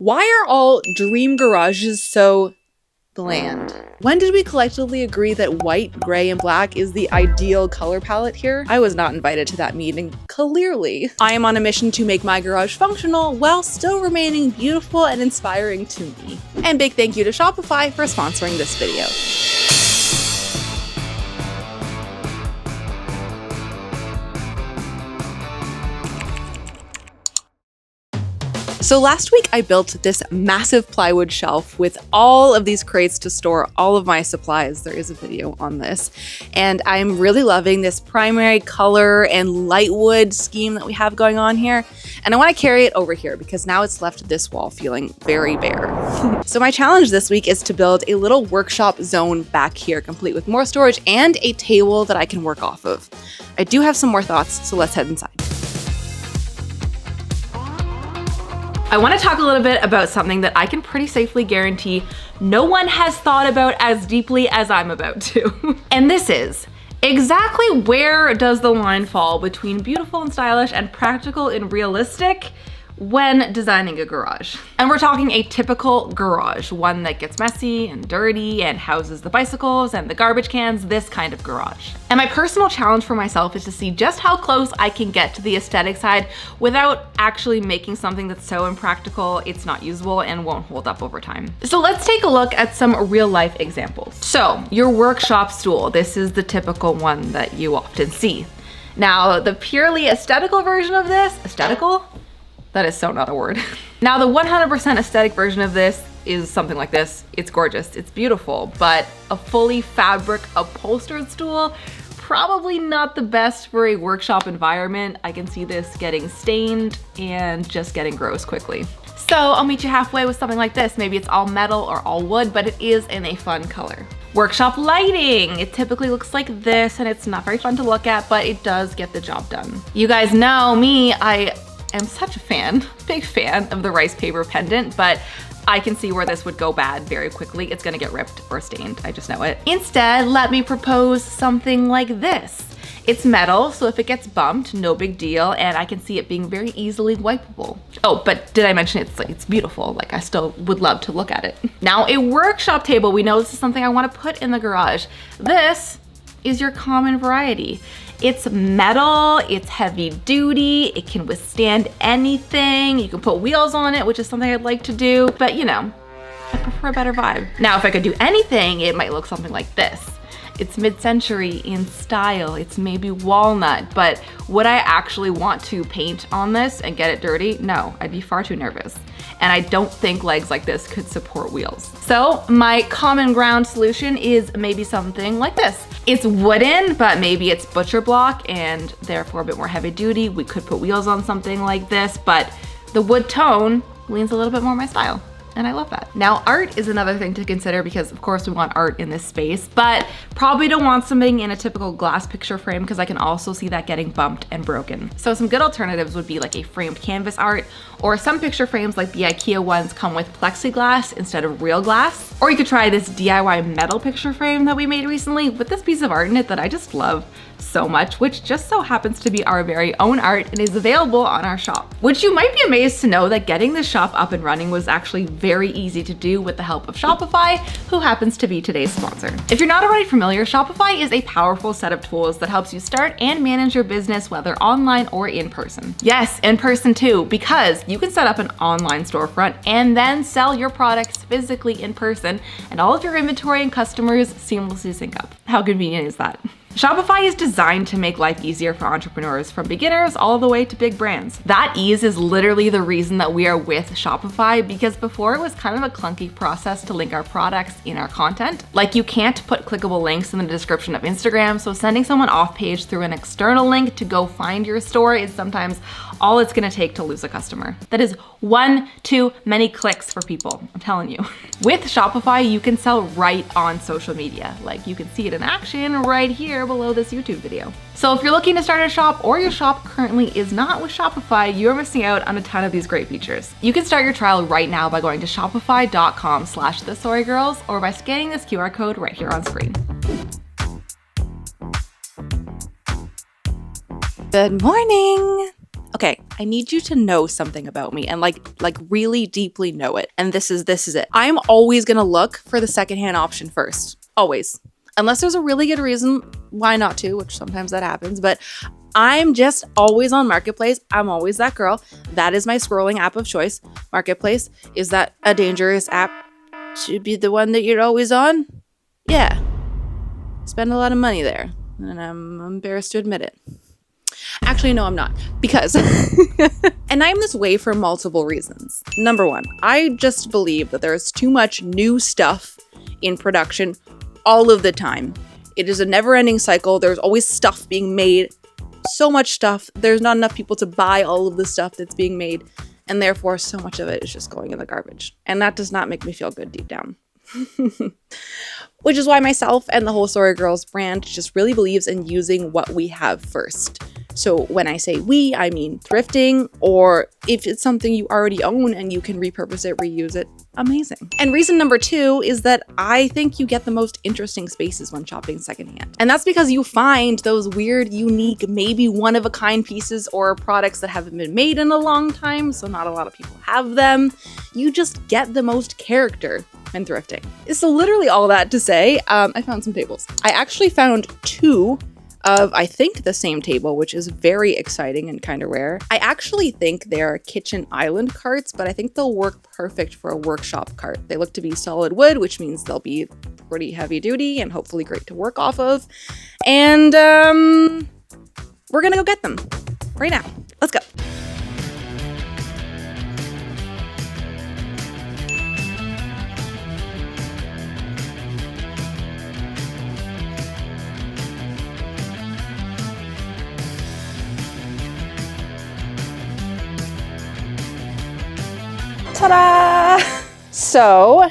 Why are all dream garages so bland? When did we collectively agree that white, gray, and black is the ideal color palette here? I was not invited to that meeting, clearly. I am on a mission to make my garage functional while still remaining beautiful and inspiring to me. And big thank you to Shopify for sponsoring this video. So last week I built this massive plywood shelf with all of these crates to store all of my supplies. There is a video on this. And I'm really loving this primary color and light wood scheme that we have going on here. And I want to carry it over here because now it's left this wall feeling very bare. So my challenge this week is to build a little workshop zone back here, complete with more storage and a table that I can work off of. I do have some more thoughts, so let's head inside. I want to talk a little bit about something that I can pretty safely guarantee no one has thought about as deeply as I'm about to. And this is, exactly where does the line fall between beautiful and stylish and practical and realistic when designing a garage? And we're talking a typical garage, one that gets messy and dirty and houses the bicycles and the garbage cans, this kind of garage. And my personal challenge for myself is to see just how close I can get to the aesthetic side without actually making something that's so impractical it's not usable and won't hold up over time. So let's take a look at some real life examples. So your workshop stool, this is the typical one that you often see. Now the purely aesthetical version of this, aesthetical? That is so not a word. Now the 100% aesthetic version of this is something like this. It's gorgeous, it's beautiful, but a fully fabric upholstered stool, probably not the best for a workshop environment. I can see this getting stained and just getting gross quickly. So I'll meet you halfway with something like this. Maybe it's all metal or all wood, but it is in a fun color. Workshop lighting. It typically looks like this and it's not very fun to look at, but it does get the job done. You guys know me, I am such a fan, big fan of the rice paper pendant, but I can see where this would go bad very quickly. It's gonna get ripped or stained, I just know it. Instead, let me propose something like this. It's metal, so if it gets bumped, no big deal, and I can see it being very easily wipeable. Oh, but did I mention it's beautiful? Like, I still would love to look at it. Now, a workshop table, we know this is something I wanna put in the garage. This is your common variety. It's metal, it's heavy duty, it can withstand anything. You can put wheels on it, which is something I'd like to do, but you know, I prefer a better vibe. Now, if I could do anything, it might look something like this. It's mid-century in style, it's maybe walnut, but would I actually want to paint on this and get it dirty? No, I'd be far too nervous. And I don't think legs like this could support wheels. So my common ground solution is maybe something like this. It's wooden, but maybe it's butcher block and therefore a bit more heavy duty. We could put wheels on something like this, but the wood tone leans a little bit more my style. And I love that. Now, art is another thing to consider because of course we want art in this space, but probably don't want something in a typical glass picture frame because I can also see that getting bumped and broken. So some good alternatives would be like a framed canvas art, or some picture frames like the IKEA ones come with plexiglass instead of real glass. Or you could try this DIY metal picture frame that we made recently with this piece of art in it that I just love so much, which just so happens to be our very own art and is available on our shop. Which you might be amazed to know that getting the shop up and running was actually very easy to do with the help of Shopify, who happens to be today's sponsor. If you're not already familiar, Shopify is a powerful set of tools that helps you start and manage your business, whether online or in person. Yes, in person too, because you can set up an online storefront and then sell your products physically in person, and all of your inventory and customers seamlessly sync up. How convenient is that? Shopify is designed to make life easier for entrepreneurs, from beginners all the way to big brands. That ease is literally the reason that we are with Shopify, because before it was kind of a clunky process to link our products in our content. Like, you can't put clickable links in the description of Instagram, so sending someone off page through an external link to go find your store is sometimes all it's gonna take to lose a customer. That is one too many clicks for people, I'm telling you. With Shopify, you can sell right on social media. Like, you can see it in action right here below this YouTube video. So if you're looking to start a shop or your shop currently is not with Shopify, you're missing out on a ton of these great features. You can start your trial right now by going to shopify.com/TheSorryGirls or by scanning this QR code right here on screen. Good morning. Okay, I need you to know something about me and like really deeply know it. And this is it. I'm always gonna look for the secondhand option first. Always. Unless there's a really good reason why not to, which sometimes that happens, but I'm just always on Marketplace. I'm always that girl. That is my scrolling app of choice. Marketplace. Is that a dangerous app to be the one that you're always on? Yeah. Spend a lot of money there, and I'm embarrassed to admit it. Actually, no, I'm not, because, and I'm this way for multiple reasons. Number one, I just believe that there's too much new stuff in production all of the time. It is a never-ending cycle. There's always stuff being made, so much stuff. There's not enough people to buy all of the stuff that's being made, and therefore so much of it is just going in the garbage. And that does not make me feel good deep down. Which is why myself and the whole TheSorryGirls brand just really believes in using what we have first. So when I say we, I mean thrifting, or if it's something you already own and you can repurpose it, reuse it, amazing. And reason number two is that I think you get the most interesting spaces when shopping secondhand. And that's because you find those weird, unique, maybe one-of-a-kind pieces or products that haven't been made in a long time, so not a lot of people have them. You just get the most character when thrifting. So literally all that to say, I found some tables. I actually found two of, I think, the same table, which is very exciting and kind of rare. I actually think they're kitchen island carts, but I think they'll work perfect for a workshop cart. They look to be solid wood, which means they'll be pretty heavy duty and hopefully great to work off of. And we're gonna go get them right now. Let's go. Ta-da! So,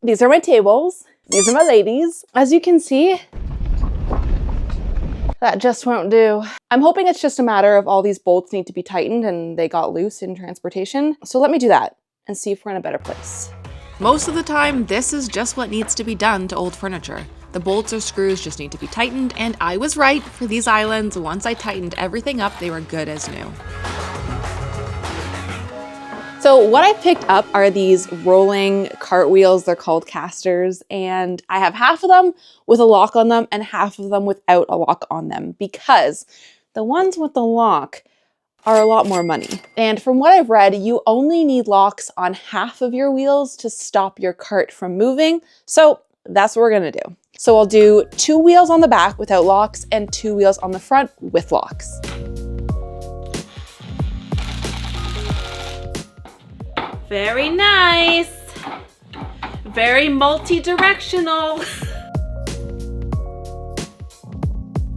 these are my tables. These are my ladies. As you can see, that just won't do. I'm hoping it's just a matter of all these bolts need to be tightened and they got loose in transportation. So let me do that and see if we're in a better place. Most of the time, this is just what needs to be done to old furniture. The bolts or screws just need to be tightened, and I was right. For these islands, once I tightened everything up, they were good as new. So what I picked up are these rolling cartwheels. They're called casters, and I have half of them with a lock on them and half of them without a lock on them, because the ones with the lock are a lot more money. And from what I've read, you only need locks on half of your wheels to stop your cart from moving. So that's what we're gonna do. So I'll do 2 wheels on the back without locks and 2 wheels on the front with locks. Very nice. Very multi-directional.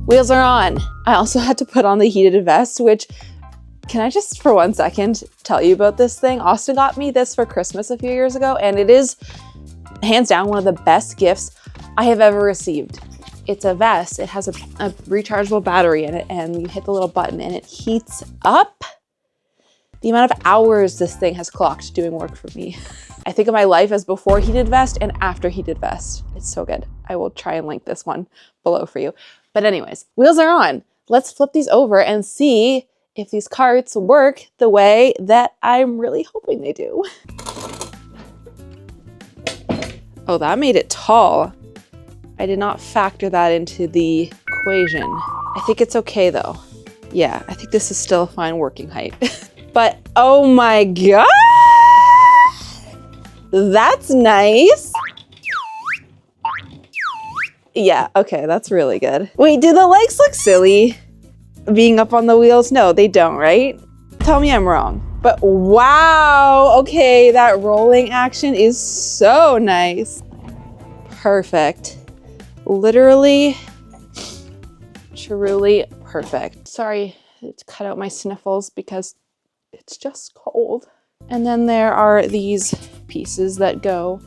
Wheels are on. I also had to put on the heated vest, which, can I just for 1 second tell you about this thing? Austin got me this for Christmas a few years ago, and it is hands down one of the best gifts I have ever received. It's a vest. It has a rechargeable battery in it, and you hit the little button and it heats up. The amount of hours this thing has clocked doing work for me. I think of my life as before heated vest and after heated vest. It's so good. I will try and link this one below for you. But anyways, wheels are on. Let's flip these over and see if these carts work the way that I'm really hoping they do. Oh, that made it tall. I did not factor that into the equation. I think it's okay though. Yeah, I think this is still a fine working height. But oh my God, that's nice. Yeah, okay, that's really good. Wait, do the legs look silly being up on the wheels? No, they don't, right? Tell me I'm wrong. But wow, okay, that rolling action is so nice. Perfect. Literally, truly perfect. Sorry to cut out my sniffles because it's just cold. And then there are these pieces that go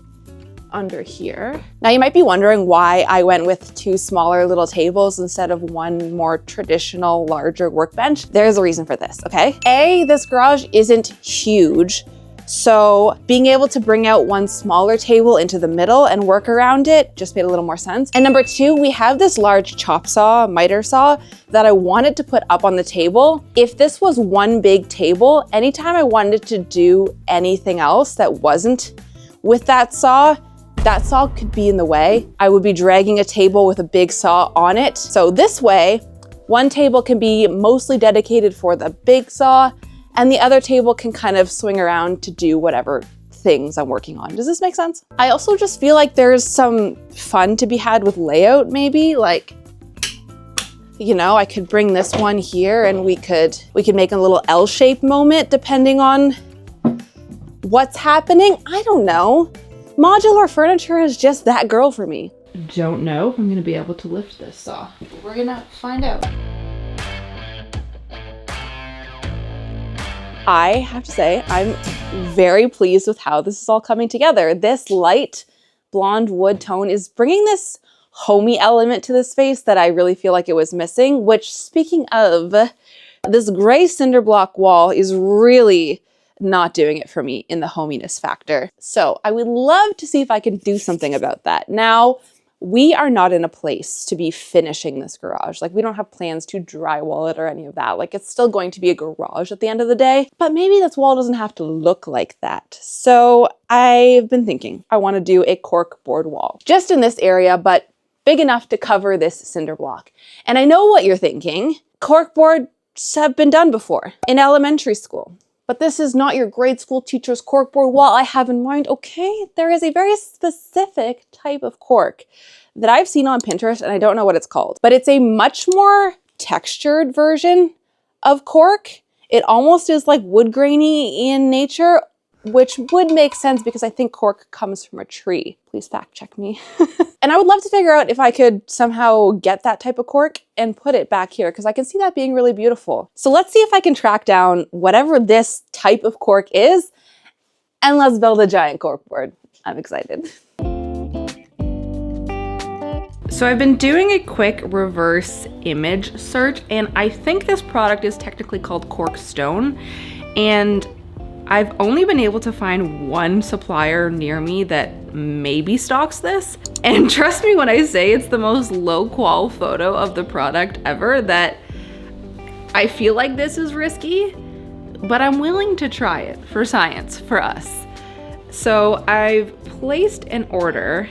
under here. Now you might be wondering why I went with 2 smaller little tables instead of 1 more traditional, larger workbench. There's a reason for this, okay? A, this garage isn't huge, So being able to bring out one smaller table into the middle and work around it just made a little more sense. And number two, we have this large chop saw, miter saw, that I wanted to put up on the table. If this was one big table, anytime I wanted to do anything else that wasn't with that saw could be in the way. I would be dragging a table with a big saw on it. So this way, one table can be mostly dedicated for the big saw, and the other table can kind of swing around to do whatever things I'm working on. Does this make sense? I also just feel like there's some fun to be had with layout, maybe. Like, you know, I could bring this one here and we could make a little L-shaped moment depending on what's happening. I don't know. Modular furniture is just that girl for me. Don't know if I'm gonna be able to lift this saw. We're gonna find out. I have to say, I'm very pleased with how this is all coming together. This light blonde wood tone is bringing this homey element to the space that I really feel like it was missing, which, speaking of, this gray cinder block wall is really not doing it for me in the hominess factor. So I would love to see if I can do something about that. Now, we are not in a place to be finishing this garage. Like, we don't have plans to drywall it or any of that. Like, it's still going to be a garage at the end of the day, but maybe this wall doesn't have to look like that. So I've been thinking I want to do a corkboard wall just in this area, but big enough to cover this cinder block. And I know what you're thinking. Corkboards have been done before in elementary school. But this is not your grade school teacher's corkboard wall I have in mind, okay? There is a very specific type of cork that I've seen on Pinterest, and I don't know what it's called, but it's a much more textured version of cork. It almost is like wood grainy in nature, which would make sense because I think cork comes from a tree. Please fact check me. And I would love to figure out if I could somehow get that type of cork and put it back here, because I can see that being really beautiful. So let's see if I can track down whatever this type of cork is, and let's build a giant corkboard. I'm excited. So I've been doing a quick reverse image search, and I think this product is technically called cork stone, and I've only been able to find one supplier near me that maybe stocks this. And trust me when I say it's the most low-qual photo of the product ever, that I feel like this is risky, but I'm willing to try it for science, for us. So I've placed an order,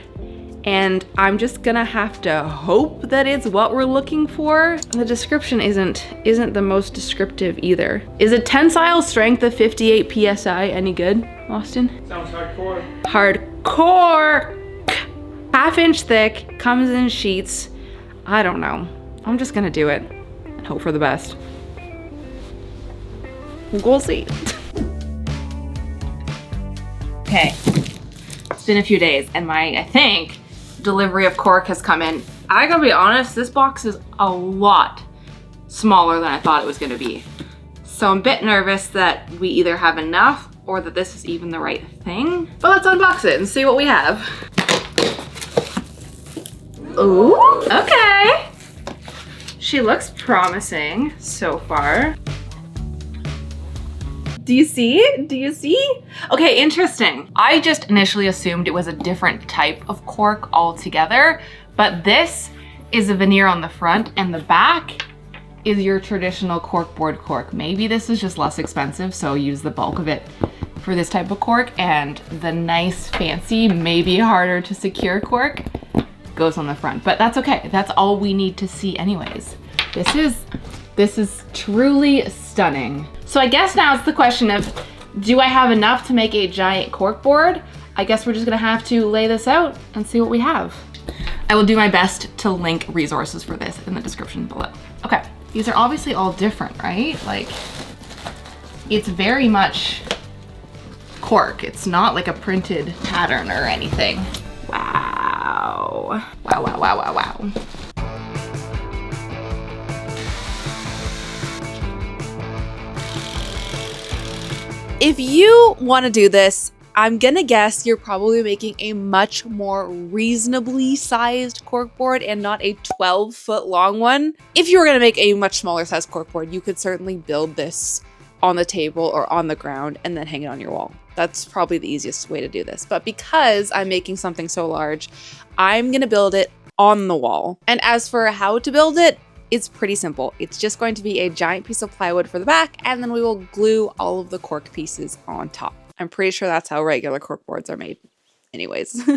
and I'm just gonna have to hope that it's what we're looking for. The description isn't the most descriptive either. Is a tensile strength of 58 PSI any good, Austin? Sounds hardcore. Hardcore! Half-inch thick, comes in sheets. I don't know. I'm just gonna do it and hope for the best. We'll see. Okay, it's been a few days, and I think, delivery of cork has come in. I gotta be honest, this box is a lot smaller than I thought it was gonna be. So I'm a bit nervous that we either have enough or that this is even the right thing. But let's unbox it and see what we have. Ooh, okay. She looks promising so far. Do you see? Do you see? Okay, interesting. I just initially assumed it was a different type of cork altogether, but this is a veneer on the front and the back is your traditional corkboard cork. Maybe this is just less expensive, so use the bulk of it for this type of cork, and the nice, fancy, maybe harder to secure cork goes on the front, but that's okay. That's all we need to see anyways. This is truly stunning. So I guess now it's the question of, do I have enough to make a giant corkboard? I guess we're just gonna have to lay this out and see what we have. I will do my best to link resources for this in the description below. Okay, these are obviously all different, right? Like, it's very much cork. It's not like a printed pattern or anything. Wow. Wow, wow, wow, wow, wow. If you want to do this, I'm gonna guess you're probably making a much more reasonably sized corkboard and not a 12-foot long one. If you were gonna make a much smaller sized corkboard, you could certainly build this on the table or on the ground and then hang it on your wall. That's probably the easiest way to do this. But because I'm making something so large, I'm gonna build it on the wall. And as for how to build it, it's pretty simple. It's just going to be a giant piece of plywood for the back, and then we will glue all of the cork pieces on top. I'm pretty sure that's how regular cork boards are made. Anyways,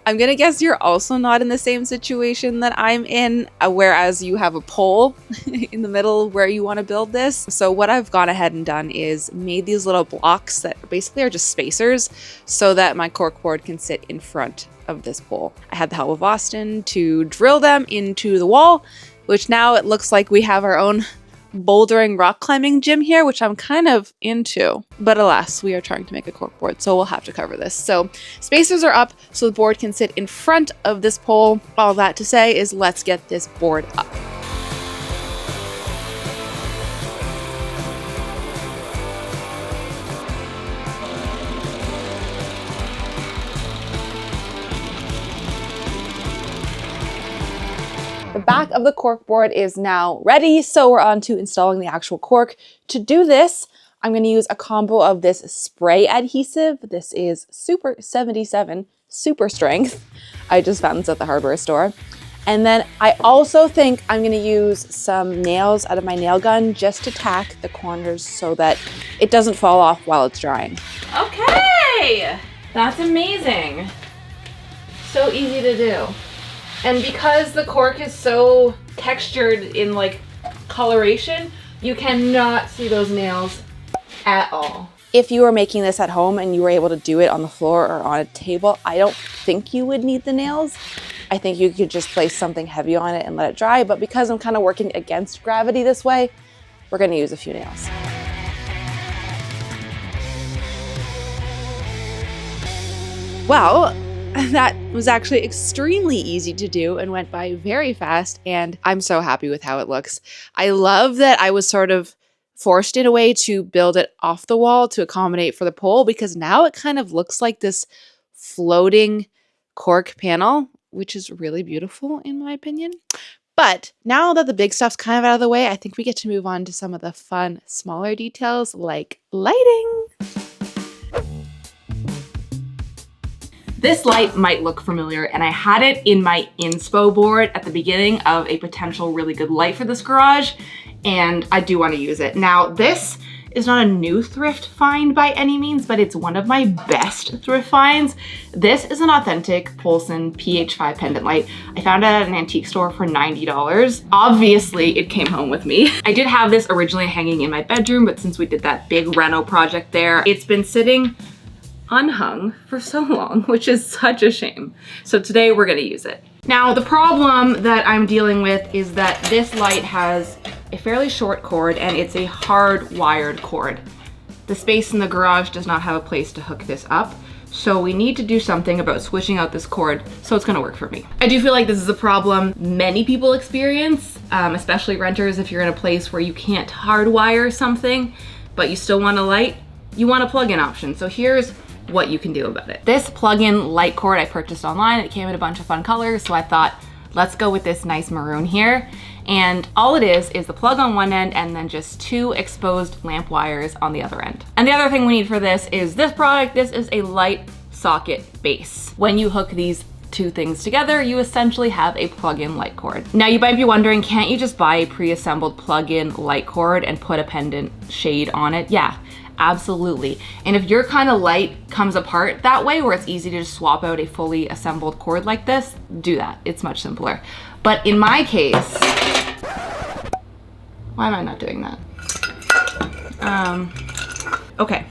I'm gonna guess you're also not in the same situation that I'm in, whereas you have a pole in the middle where you want to build this. So what I've gone ahead and done is made these little blocks that basically are just spacers so that my cork board can sit in front of this pole. I had the help of Austin to drill them into the wall, which now it looks like we have our own bouldering rock climbing gym here, which I'm kind of into. But alas, we are trying to make a cork board, so we'll have to cover this. So spacers are up so the board can sit in front of this pole. All that to say is let's get this board up. The back of the cork board is now ready, so we're on to installing the actual cork. To do this, I'm going to use a combo of this spray adhesive. This is Super 77 Super Strength. I just found this at the hardware store. And then I also think I'm going to use some nails out of my nail gun just to tack the corners so that it doesn't fall off while it's drying. Okay, that's amazing. So easy to do. And because the cork is so textured in like coloration, you cannot see those nails at all. If you were making this at home and you were able to do it on the floor or on a table, I don't think you would need the nails. I think you could just place something heavy on it and let it dry. But because I'm kind of working against gravity this way, we're going to use a few nails. Well, that was actually extremely easy to do and went by very fast, and I'm so happy with how it looks. I love that I was sort of forced in a way to build it off the wall to accommodate for the pole, because now it kind of looks like this floating cork panel, which is really beautiful in my opinion. But now that the big stuff's kind of out of the way, I think we get to move on to some of the fun, smaller details like lighting. This light might look familiar, and I had it in my inspo board at the beginning of a potential really good light for this garage, and I do want to use it. Now, this is not a new thrift find by any means, but it's one of my best thrift finds. This is an authentic Polson PH5 pendant light. I found it at an antique store for $90. Obviously, it came home with me. I did have this originally hanging in my bedroom, but since we did that big reno project there, it's been sitting unhung for so long, which is such a shame. So today we're gonna use it. Now, the problem that I'm dealing with is that this light has a fairly short cord and it's a hard-wired cord. The space in the garage does not have a place to hook this up, so we need to do something about switching out this cord so it's gonna work for me. I do feel like this is a problem many people experience, especially renters. If you're in a place where you can't hardwire something, but you still want a light, you want a plug-in option. So here's what you can do about it. This plug-in light cord I purchased online. It came in a bunch of fun colors, so I thought, let's go with this nice maroon here. And all it is the plug on one end and then just two exposed lamp wires on the other end. And the other thing we need for this is this product. This is a light socket base. When you hook these two things together, you essentially have a plug-in light cord. Now you might be wondering, can't you just buy a pre-assembled plug-in light cord and put a pendant shade on it? Yeah. Absolutely. And if your kind of light comes apart that way, where it's easy to just swap out a fully assembled cord like this, do that. It's much simpler. But in my case, why am I not doing that? Okay.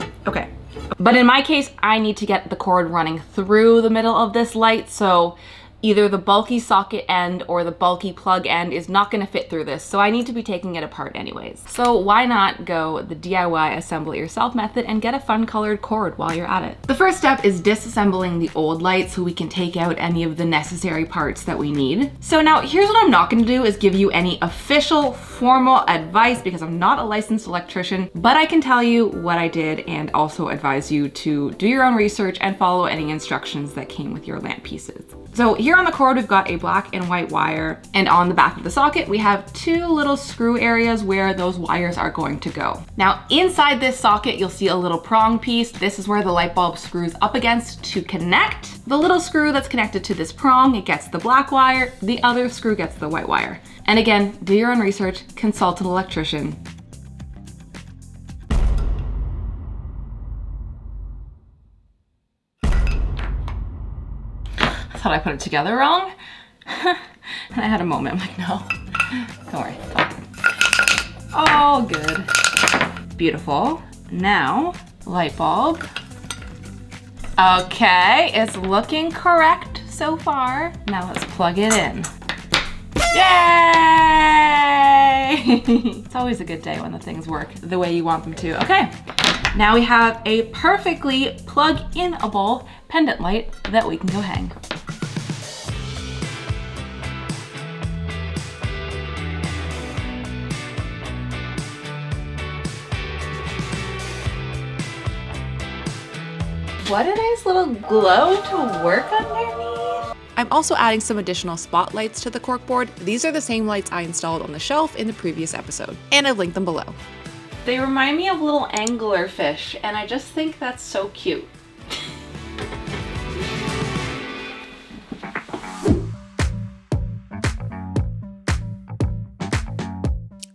But in my case, I need to get the cord running through the middle of this light, so either the bulky socket end or the bulky plug end is not gonna fit through this, so I need to be taking it apart anyways. So why not go the DIY assemble it yourself method and get a fun colored cord while you're at it. The first step is disassembling the old light so we can take out any of the necessary parts that we need. So now here's what I'm not gonna do is give you any official formal advice because I'm not a licensed electrician, but I can tell you what I did and also advise you to do your own research and follow any instructions that came with your lamp pieces. So here's here on the cord, we've got a black and white wire, and on the back of the socket, we have 2 little screw areas where those wires are going to go. Now, inside this socket, you'll see a little prong piece. This is where the light bulb screws up against to connect. The little screw that's connected to this prong, it gets the black wire, the other screw gets the white wire. And again, do your own research, consult an electrician. I thought I put it together wrong. And I had a moment, I'm like, no, don't worry. All good. Beautiful. Now, light bulb. Okay, it's looking correct so far. Now let's plug it in. Yay! It's always a good day when the things work the way you want them to. Okay, now we have a perfectly plug-in-able pendant light that we can go hang. What a nice little glow to work underneath. I'm also adding some additional spotlights to the corkboard. These are the same lights I installed on the shelf in the previous episode, and I've linked them below. They remind me of little angler fish, and I just think that's so cute.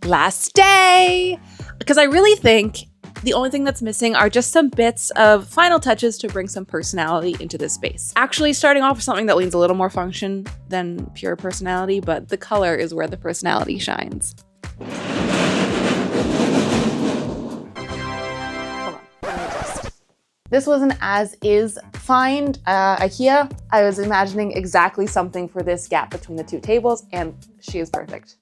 Last day! Because I really think the only thing that's missing are just some bits of final touches to bring some personality into this space. Actually, starting off with something that leans a little more function than pure personality, but the color is where the personality shines. Hold on, let me adjust. This was an as-is find, IKEA. I was imagining exactly something for this gap between the 2 tables, and she is perfect.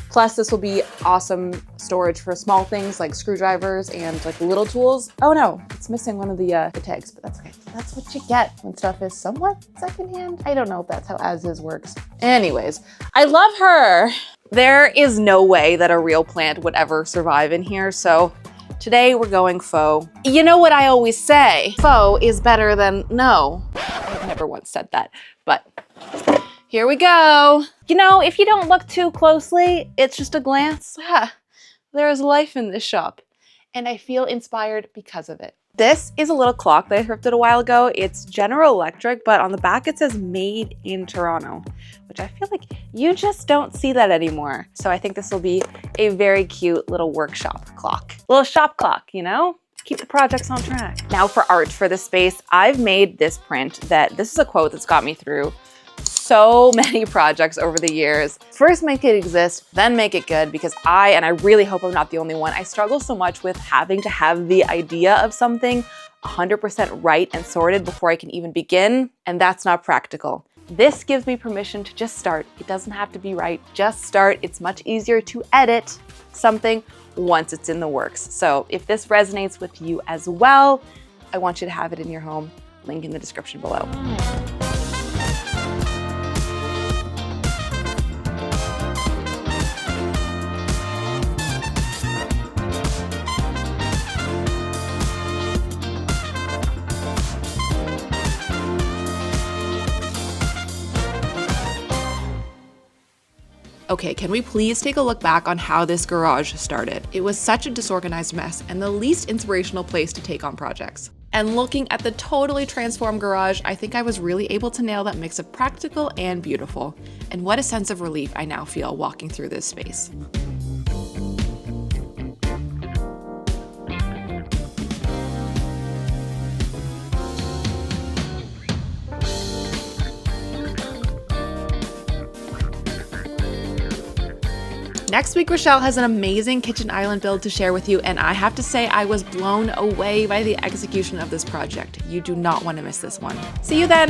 Plus, this will be awesome storage for small things like screwdrivers and like little tools. Oh no, it's missing one of the tags, but that's okay. That's what you get when stuff is somewhat secondhand. I don't know if that's how as-is works. Anyways, I love her. There is no way that a real plant would ever survive in here, so today we're going faux. You know what I always say, faux is better than no. I've never once said that, but here we go. You know, if you don't look too closely, it's just a glance. There is life in this shop, and I feel inspired because of it. This is a little clock that I thrifted a while ago. It's General Electric, but on the back it says made in Toronto, which I feel like you just don't see that anymore. So I think this will be a very cute little workshop clock. Little shop clock, you know? Keep the projects on track. Now for art for this space, I've made this print this is a quote that's got me through so many projects over the years. First, make it exist, then make it good, because I really hope I'm not the only one, I struggle so much with having to have the idea of something 100% right and sorted before I can even begin, and that's not practical. This gives me permission to just start. It doesn't have to be right, just start. It's much easier to edit something once it's in the works. So if this resonates with you as well, I want you to have it in your home. Link in the description below. Okay, can we please take a look back on how this garage started? It was such a disorganized mess and the least inspirational place to take on projects. And looking at the totally transformed garage, I think I was really able to nail that mix of practical and beautiful. And what a sense of relief I now feel walking through this space. Next week, Rochelle has an amazing kitchen island build to share with you, and I have to say I was blown away by the execution of this project. You do not want to miss this one. See you then.